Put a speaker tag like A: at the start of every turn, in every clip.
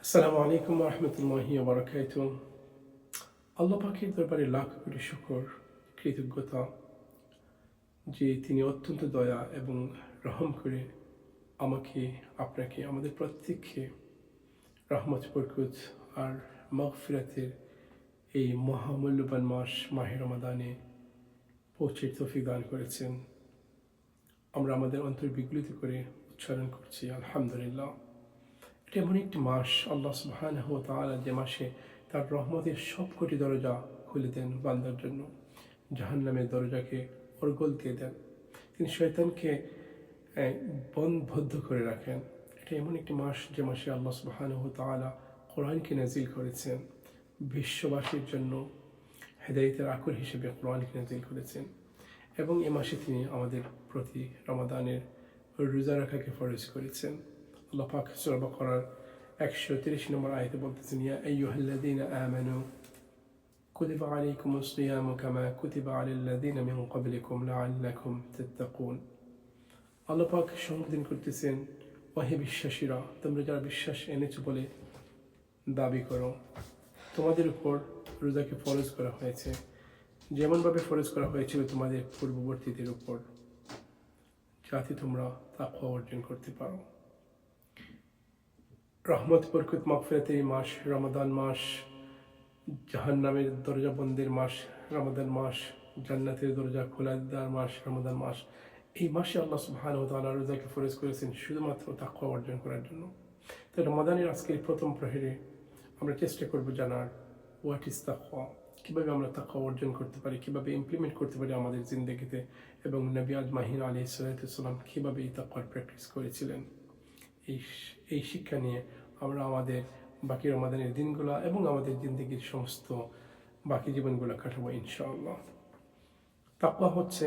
A: আসসালামু আলাইকুম রহমতুল্লাহি বারাকাতুহু। আল্লাহ পাকের দরবারে লাখ কোটি শুকর, কৃতজ্ঞতা যে তিনি অত্যন্ত দয়া এবং রহম করে আমাকে, আপনাকে, আমাদের প্রত্যেককে রহমত, বরকত আর মাগফিরাতের এই মহামূল্যবান মাস মাহে রমাদানে পৌঁছের তৌফিক দান করেছেন। আমরা আমাদের অন্তর বিগলিত করে উচ্চারণ করছি আলহামদুলিল্লাহ। এটা এমন একটি মাস, আল্লাহ সুবহানাহু ওয়া তাআলা যে মাসে তার রহমতের সবকটি দরজা খুলে দেন বান্দার জন্য, জাহান্নামের দরজাকে অর্গল দিয়ে দেন, তিনি শয়তানকে বন্ধ করে রাখেন। এটা এমন একটি মাস যে মাসে আল্লাহ সুবহানাহু ওয়া তাআলা কোরআনকে নাজিল করেছেন, বিশ্ববাসীর জন্য হেদায়েতের আকুল হিসেবে কোরআনকে নাজিল করেছেন। এবং এ মাসে তিনি আমাদের প্রতি রমাদানের রোজা রাখাকে ফরজ করেছেন। আল্লাহ পাক সূরা বাকারার 130 নম্বর আয়াতে বলতেছেন, ইয়া আইয়ুহাল্লাযীনা আমানু কুতিবা আলাইকুমুস সিয়ামু কামা কুতিবা আলাল্লাযীনা মিন ক্বাবলিকুম লাআল্লাকুম তাত্তাকুন। আল্লাহ পাক সম্বোধন করতেছেন, ওহে বিশ্বাসীরা, তোমরা যারা বিশ্বাস এনেছো বলে দাবি করো, তোমাদের উপর রোজাকে ফরজ করা হয়েছে যেমনভাবে ফরজ করা হয়েছিল তোমাদের পূর্ববর্তীদের উপর, যাতে তোমরা তাকওয়া অর্জন করতে পারো। রহমত, বরকত, মাগফিরাতের এই মাস রমাদান মাস, জাহান্নামের দরজা বন্ধের মাস রমাদান মাস, জান্নাতের দরজা খোলা দেওয়ার মাস রমাদান মাস। এই মাসে আল্লাহ সুবহানাহু ওয়া তাআলা রোজাকে ফরজ করেছেন শুধুমাত্র তাকওয়া অর্জন করার জন্য। তো রমাদানের আজকের প্রথম প্রহরে আমরা চেষ্টা করব জানার হোয়াট ইজ তাকওয়া, কীভাবে আমরা তাকওয়া অর্জন করতে পারি, কীভাবে ইমপ্লিমেন্ট করতে পারি আমাদের জিন্দেগিতে, এবং নবী আজমাইন আলাইহিস সালাম কীভাবে এই তাকওয়ার প্র্যাকটিস করেছিলেন। এই শিক্ষা নিয়ে আমরা আমাদের বাকি রমাদানের দিনগুলো এবং আমাদের জিন্দেগির সমস্ত বাকি জীবনগুলো কাটাবো ইনশাআল্লাহ। তাকওয়া হচ্ছে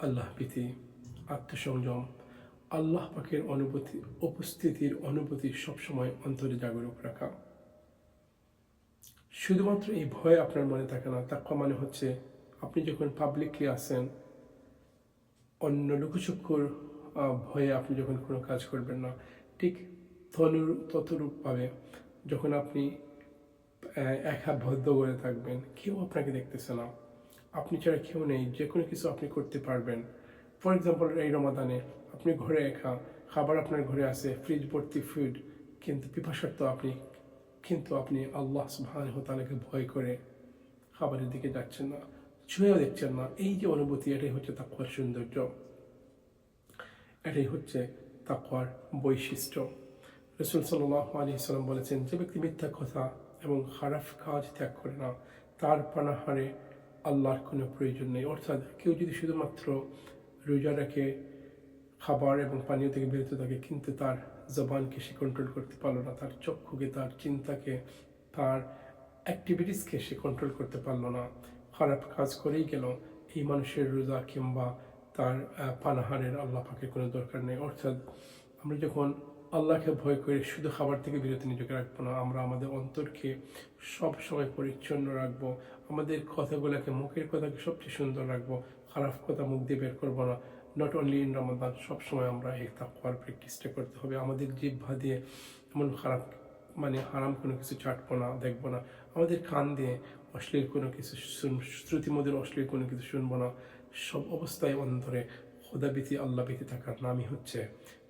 A: আল্লাহ ভীতি, আত্মসংযম, আল্লাহ পাকের উপস্থিতির অনুভূতি সবসময় অন্তরে জাগরুক রাখা। শুধুমাত্র এই ভয় আপনার মনে থাকে না। তাকওয়া মানে হচ্ছে আপনি যখন পাবলিকলি আসেন, অন্য লোকচক্ষুর ভয়ে আপনি যখন কোনো কাজ করবেন না, ঠিক ততরূপভাবে যখন আপনি এক হাত বদ্ধ করে থাকবেন, কেউ আপনাকে দেখতেছে না, আপনি ছাড়া কেউ নেই, যে কোনো কিছু আপনি করতে পারবেন। ফর এক্সাম্পল, এই রমাদানে আপনি ঘরে একা, খাবার আপনার ঘরে আছে, ফ্রিজ ভর্তি ফুড, কিন্তু পিপাসার্থ আপনি আল্লাহ সুবহানাহু ওয়া তাআলাকে ভয় করে খাবারের দিকে যাচ্ছেন না, ছুঁয়েও দেখছেন না। এই যে অনুভূতি, এটাই হচ্ছে তাকওয়ার সৌন্দর্য, এটাই হচ্ছে তাকওয়ার বৈশিষ্ট্য। রাসূল সাল্লাল্লাহু আলাইহি ওয়াসাল্লাম বলেছেন, যে ব্যক্তি মিথ্যা কথা এবং খারাপ কাজ ত্যাগ করে না, তার পানাহারে আল্লাহর কোনো প্রয়োজন নেই। অর্থাৎ কেউ যদি শুধুমাত্র রোজা রেখে খাবার এবং পানীয় থেকে বিরত থাকে, কিন্তু তার জবানকে সে কন্ট্রোল করতে পারলো না, তার চক্ষুকে, তার চিন্তাকে, তার অ্যাক্টিভিটিসকে সে কন্ট্রোল করতে পারলো না, খারাপ কাজ করেই গেল, এই মানুষের রোজা কিংবা তার পানাহারের আল্লাহ পাকের কোনো দরকার নেই। অর্থাৎ আমরা যখন আল্লাহকে ভয় করে শুধু খাবার থেকে বিরত নিজেকে রাখবো না, আমরা আমাদের অন্তরকে সবসময় পরিচ্ছন্ন রাখবো, আমাদের কথাগুলোকে, মুখের কথাকে সবচেয়ে সুন্দর রাখবো, খারাপ কথা মুখ দিয়ে বের করবো না। নট অনলি ইন রমাদান, সবসময় আমরা এই তাকওয়ার প্র্যাকটিসটা করতে হবে। আমাদের জিহ্বা দিয়ে এমন খারাপ হারাম কোনো কিছু চাটবো না, দেখবো না। আমাদের কান দিয়ে অশ্লীল কোনো কিছু শ্রুতিমধুর অশ্লীল কোনো কিছু শুনবো না। সব অবস্থায় অন্তরে খোদাভীতি, আল্লাহ ভীতি থাকার নামই হচ্ছে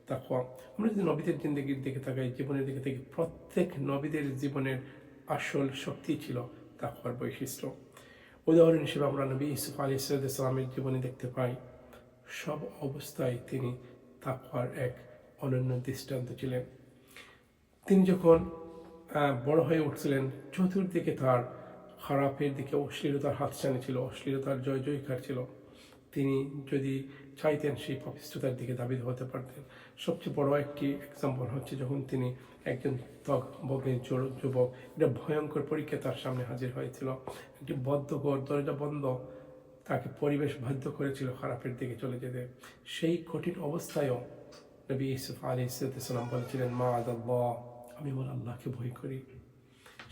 A: তাকওয়া। আমরা যদি নবীদের জিন্দেগির দিকে তাকাই, জীবনের দিকে তাকাই, প্রত্যেক নবীদের জীবনের আসল শক্তি ছিল তাকওয়ার বৈশিষ্ট্য। উদাহরণ হিসেবে আমরা নবী ইউসুফ আলাইহিস সালামের জীবনে দেখতে পাই, সব অবস্থায় তিনি তাকওয়ার এক অনন্য দৃষ্টান্ত ছিলেন। তিনি যখন বড় হয়ে উঠছিলেন, চতুর্দিকে তার খারাপের দিকে অশ্লীলতার হাতছানি ছিল, অশ্লীলতার জয় জয়কার ছিল। তিনি যদি চাইতেন সেই পাপিষ্ঠতার দিকে ধাবিত হতে পারতেন। সবচেয়ে বড় একটি এক্সাম্পল হচ্ছে যখন তিনি একজন তগবগের যুবক, একটা ভয়ঙ্কর পরীক্ষা তার সামনে হাজির হয়েছিল। একটি বদ্ধঘর, দরজা বন্ধ, তাকে পরিবেশ বাধ্য করেছিল খারাপের দিকে চলে যেতে। সেই কঠিন অবস্থায়ও নবী ইউসুফ আলাইহিস সালাম বলেছিলেন, মাআযাল্লাহ, আমি আমার আল্লাহকে ভয় করি।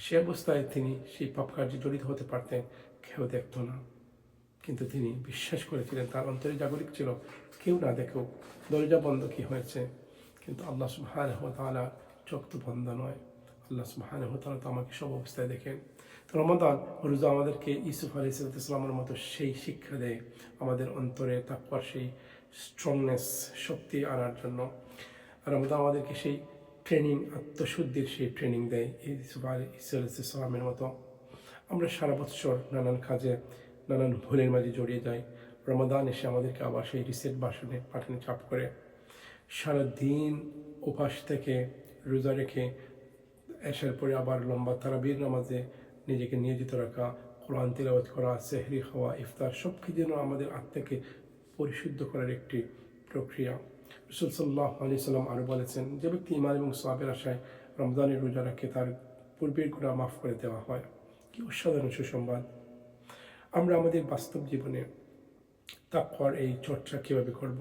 A: সে অবস্থায় তিনি সেই পাপ কার্যে জড়িত হতে পারতেন, কেউ দেখত না, কিন্তু তিনি বিশ্বাস করেছিলেন, তার অন্তরে জাগরিক ছিল, কেউ না দেখুক, দরজা বন্ধ কি হয়েছে, কিন্তু আল্লাহ সুবহানাহু ওয়া তাআলা চোখ তো বন্ধ নয়। আল্লাহ সুবহানাহু ওয়া তাআলা তো আমাকে সব অবস্থায় দেখেন। তো রমাদান রোজা আমাদেরকে ইউসুফ আলাইহিসসালামের মতো সেই শিক্ষা দেয়, আমাদের অন্তরে তাকওয়ার সেই স্ট্রংনেস, শক্তি আনার জন্য। আর রমাদান আমাদেরকে সেই ট্রেনিং, আত্মশুদ্ধির সেই ট্রেনিং দেয় ইউসুফ আলাইহিসসালামের মতো। আমরা সারা বৎসর নানান কাজে, নানান ভুলের মাঝে জড়িয়ে যাই। রমাদান এসে আমাদেরকে আবার সেই রিসেট বাটনে চাপ করে। সারাদিন উপাস থেকে, রোজা রেখে, এসার পরে আবার লম্বা তারাবির নামাজে নিজেকে নিয়োজিত রাখা, কোরআন তিলাওয়াত করা, সেহরি খাওয়া, ইফতার, সব কিছু যেন আমাদের আত্মাকে পরিশুদ্ধ করার একটি প্রক্রিয়া। রাসূল সাল্লাল্লাহু আলাইহি সাল্লাম আরও বলেছেন, যে ব্যক্তি ঈমান এবং সওয়াবের আশায় রমজানের রোজা রাখে তার পূর্বের গুনাহ মাফ করে দেওয়া হয়। কি অসাধারণ সুসংবাদ! আমরা আমাদের বাস্তব জীবনে তাকওয়ার এই চর্চা কীভাবে করব?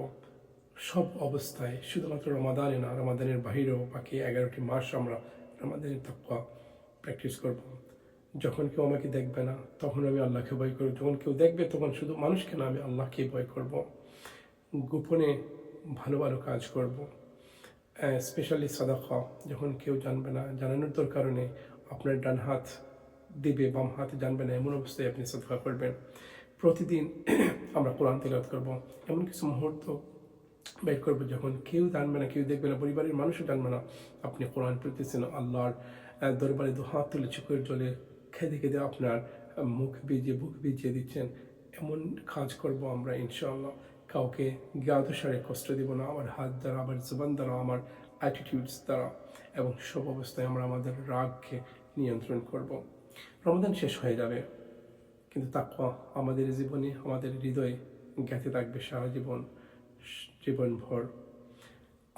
A: সব অবস্থায়, শুধুমাত্র রমাদানে না, রমাদানের বাহিরেও বাকি 11টি মাস আমরা রমাদানের তাকওয়া প্র্যাকটিস করব। যখন কেউ আমাকে দেখবে না তখন আমি আল্লাহকে ভয় করব, যখন কেউ দেখবে তখন শুধু মানুষকে না, আমি আল্লাহকেই ভয় করব। গোপনে ভালো ভালো কাজ করব, স্পেশালি সাদাকা। যখন কেউ জানবে না, জানানোর দরকার নেই, আপনার ডান হাত দিবে, বাম হাত জানবে না, এমন অবস্থায় আপনি সাদাকা করবেন। প্রতিদিন আমরা কোরআন তিলাওয়াত করব। এমন কিছু মুহূর্ত বের করবো যখন কেউ জানবে না, কেউ দেখবে না, পরিবারের মানুষও জানবে না আপনি কোরআন পড়তেছেন, আল্লাহর দরবারে দু হাত তুলে চোখের জলে খেদে খেদে আপনার বুক ভিজিয়ে দিচ্ছেন। এমন কাজ করব আমরা ইনশাআল্লাহ। কাউকে জ্ঞাতসারে কষ্ট দেব না, আমার হাত দ্বারা, আমার জবান দ্বারা, আমার অ্যাটিটিউডস দ্বারা, এবং সব অবস্থায় আমরা আমাদের রাগকে নিয়ন্ত্রণ করব। রমাদান শেষ হয়ে যাবে, কিন্তু তাকওয়া আমাদের জীবনে, আমাদের হৃদয়ে জ্ঞাতে থাকবে সারা জীবনভর।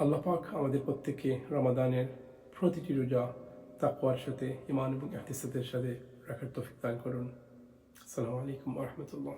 A: আল্লাহ পাক আমাদের প্রত্যেককে রমাদানের প্রতিটি রোজা তাকওয়ার সাথে, ঈমান এবং ইহতিসাবের সাথে রাখার তৌফিক দান করুন। আসসালামু আলাইকুম ওয়া রাহমাতুল্লাহ।